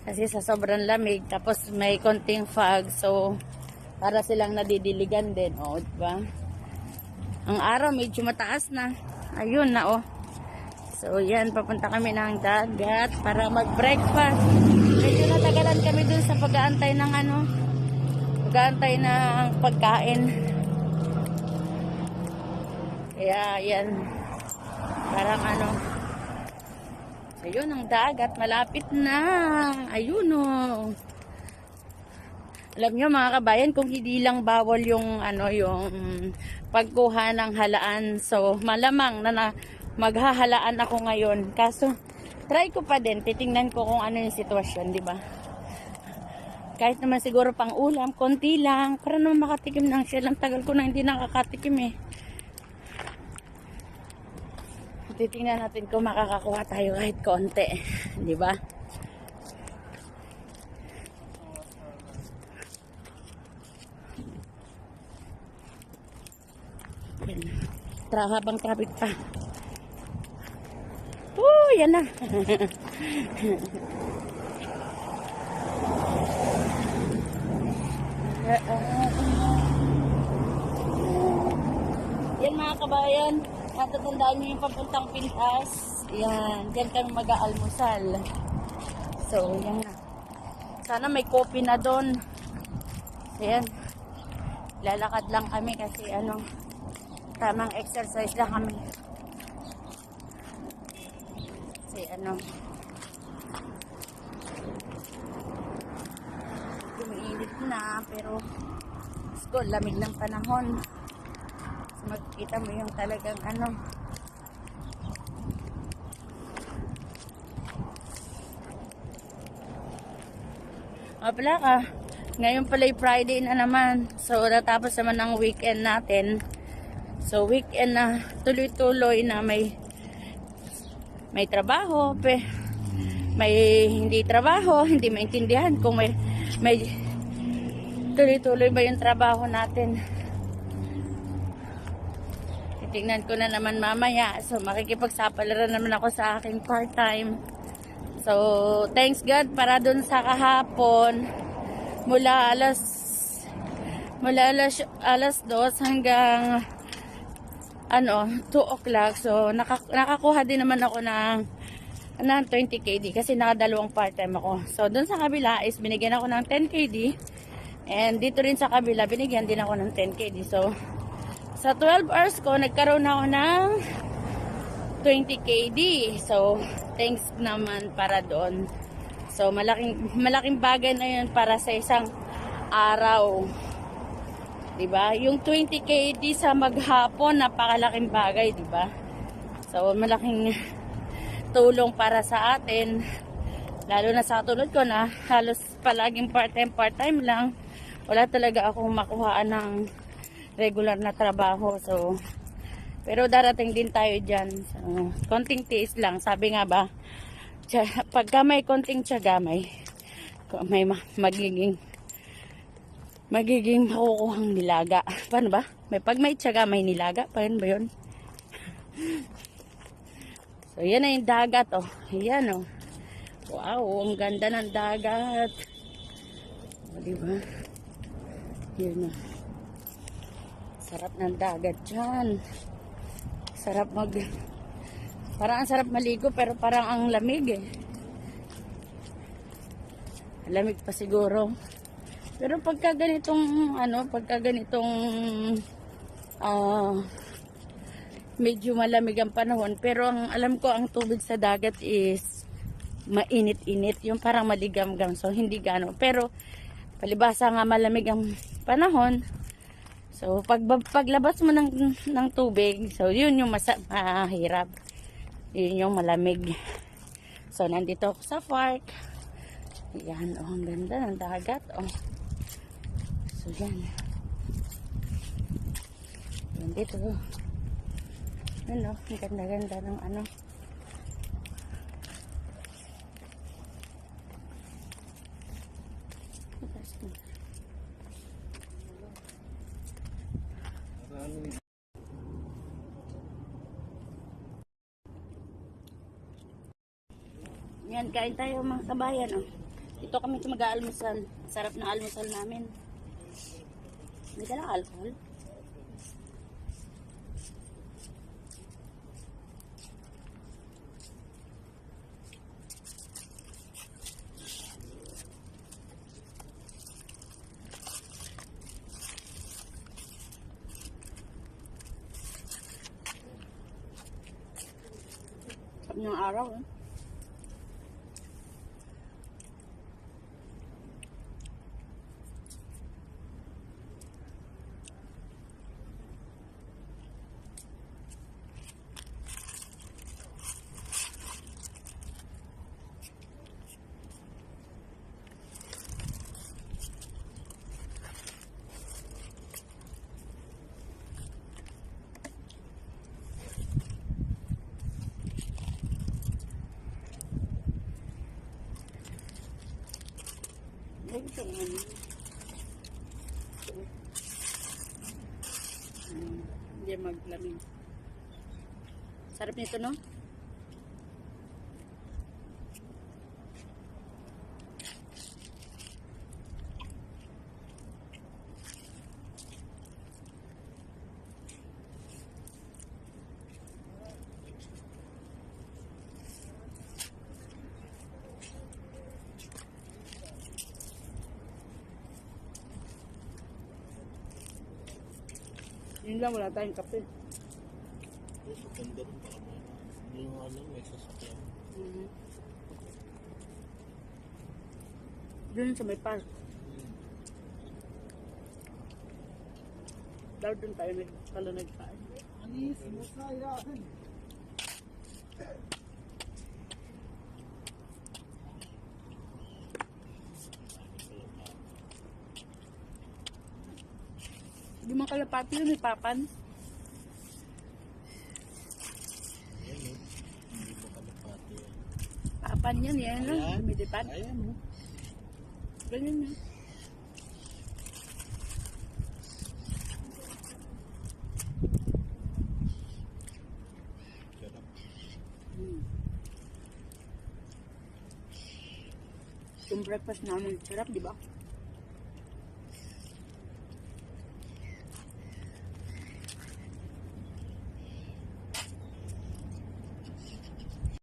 Kasi sa sobrang lamig, tapos may konting fog, so para silang nadidiligan din, oh, diba? Ang araw medyo mataas na. Ayun na, oh. So yan, papunta kami ng dagat para mag-breakfast. Medyo natagalan kami dun sa pag-aantay ng pag-aantay ng pagkain. Kaya yan, parang ayun ang dagat, malapit na. Ayun, oh. Alam nyo mga kabayan, kung hindi lang bawal yung yung pagkuha ng halaan, so malamang na maghahalaan ako ngayon. Kaso try ko pa din, titingnan ko kung ano yung sitwasyon, di ba? Kahit naman siguro pang ulam, konti lang, para naman makatikim ng shell. Ang tagal ko na hindi nakakatikim eh. Titingnan natin kung makakakuha tayo kahit konti, di ba? Habang traffic pa. Yan na. Yan mga kabayan, natatandaan nyo yung papuntang Pintas. Yan, dyan kami mag-aalmusal. So, yan na. Sana may coffee na doon. So, yan. Lalakad lang kami kasi tamang exercise lang kami. Kasi umiinit na, pero lamig ng panahon. So, magkikita mo yung talagang pala ka. Ngayon pala yung Friday na naman. So, natapos naman ang weekend natin. So, weekend na tuloy-tuloy na may trabaho, may hindi trabaho, hindi maintindihan kung may tuloy-tuloy ba yung trabaho natin. Titingnan ko na naman mamaya. So, makikipagsapalaran naman ako sa aking part-time. So, thanks God para dun sa kahapon, mula alas 2 hanggang 2 o'clock. So, nakakuha din naman ako ng 20 KD kasi nakadalawang part-time ako. So, dun sa kabila is binigyan ako ng 10 KD. And dito rin sa kabila, binigyan din ako ng 10 KD. So, sa 12 hours ko, nagkaroon ako ng 20 KD. So, thanks naman para doon. So, malaking bagay na yun para sa isang araw. Diba? Yung 20 KD sa maghapon, napakalaking bagay, diba? So, malaking tulong para sa atin. Lalo na sa tulad ko na halos palaging part-time lang. Wala talaga akong makuhaan ng regular na trabaho. So, pero darating din tayo dyan. So, konting tiis lang. Sabi nga ba, pagka may konting tiyaga, may magiging makukuhang nilaga. Paano ba? Pag may tiyaga, may nilaga. Paano ba yun? So, yan na yung dagat, oh. Yan, oh. Wow, ang ganda ng dagat. O, diba? Yun, oh. Sarap ng dagat dyan. Parang ang sarap maligo, pero parang ang lamig, eh. Lamig pa siguro. Pero pagka ganitong medyo malamig ang panahon, pero ang alam ko ang tubig sa dagat is mainit-init, yung parang maligam-gam, so hindi gano. Pero palibasa nga malamig ang panahon, so paglabas mo ng tubig, so yun yung mahirap, yun yung malamig. So nandito ako sa park. Yan, oh, ang ganda ng dagat, oh. So yan, dito, ano, ang ganda-ganda ng yan, kain tayo mga kabayan, oh. Ito kami mag-aalmusal. Sarap ng almusal namin. May dalang alcohol. Sarap ng araw eh. Ay, ito naman yun. Hindi maglamig. Sarap nito, no? Yun lang, wala tayong kape. Yung maganda rin para may yung ano, may sasakyan. Doon sa may park. Daw doon tayo nagkain. Anis, musaya. Hindi man kalapati yun, may papan. Ayan o. Hindi ko kalapati yan. Papan yan, yan lang. Ayan. Lumilipad. Ayan o. Ganyan yan. Sarap. Yung breakfast namin, sarap, di ba?